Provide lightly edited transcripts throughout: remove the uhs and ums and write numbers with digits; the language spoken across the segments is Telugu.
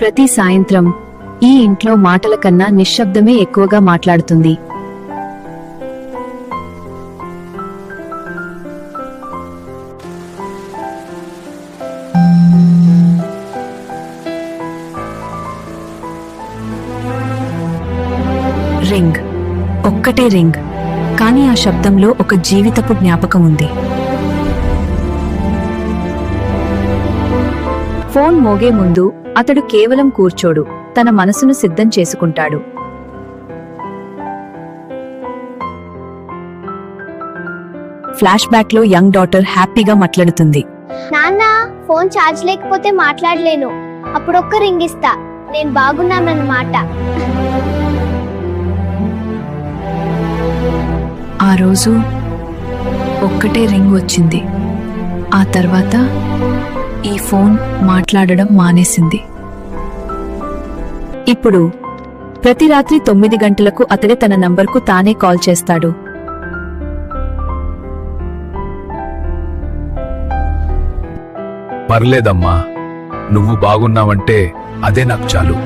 ప్రతి సాయంత్రం ఈ ఇంట్లో మాటల కన్నా నిశ్శబ్దమే ఎక్కువగా మాట్లాడుతుంది. రింగ్, ఒక్కటే రింగ్, కానీ ఆ శబ్దంలో ఒక జీవితపు జ్ఞాపకం ఉంది. ఫోన్ మోగే ముందు అతడు కేవలం కూర్చోడు, తన మనసును సిద్ధం చేసుకుంటాడు. ఫ్లాష్ బ్యాక్ లో యంగ్ డాటర్ హ్యాపీగా మాట్లాడుతుంది. నాన్న, ఫోన్ ఛార్జ్ లేకపోతే మాట్లాడలేను. అప్పుడొక్క రింగ్ ఇస్తా, నేను బాగున్నానన్నమాట. ఆ రోజు ఒక్కటే రింగ్ వచ్చింది. ఆ తర్వాత ఈ ఫోన్ మాట్లాడడం మానేసింది. ఇప్పుడు ప్రతి రాత్రి 9 గంటలకు అతడే తన నంబర్కు తానే కాల్ చేస్తాడు. పర్లేదమ్మా, నువ్వు బాగున్నావంటే అదే నాకు చాలు.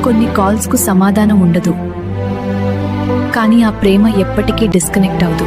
కొన్ని కాల్స్కు సమాధానం ఉండదు, కానీ ఆ ప్రేమ ఎప్పటికీ డిస్కనెక్ట్ అవదు.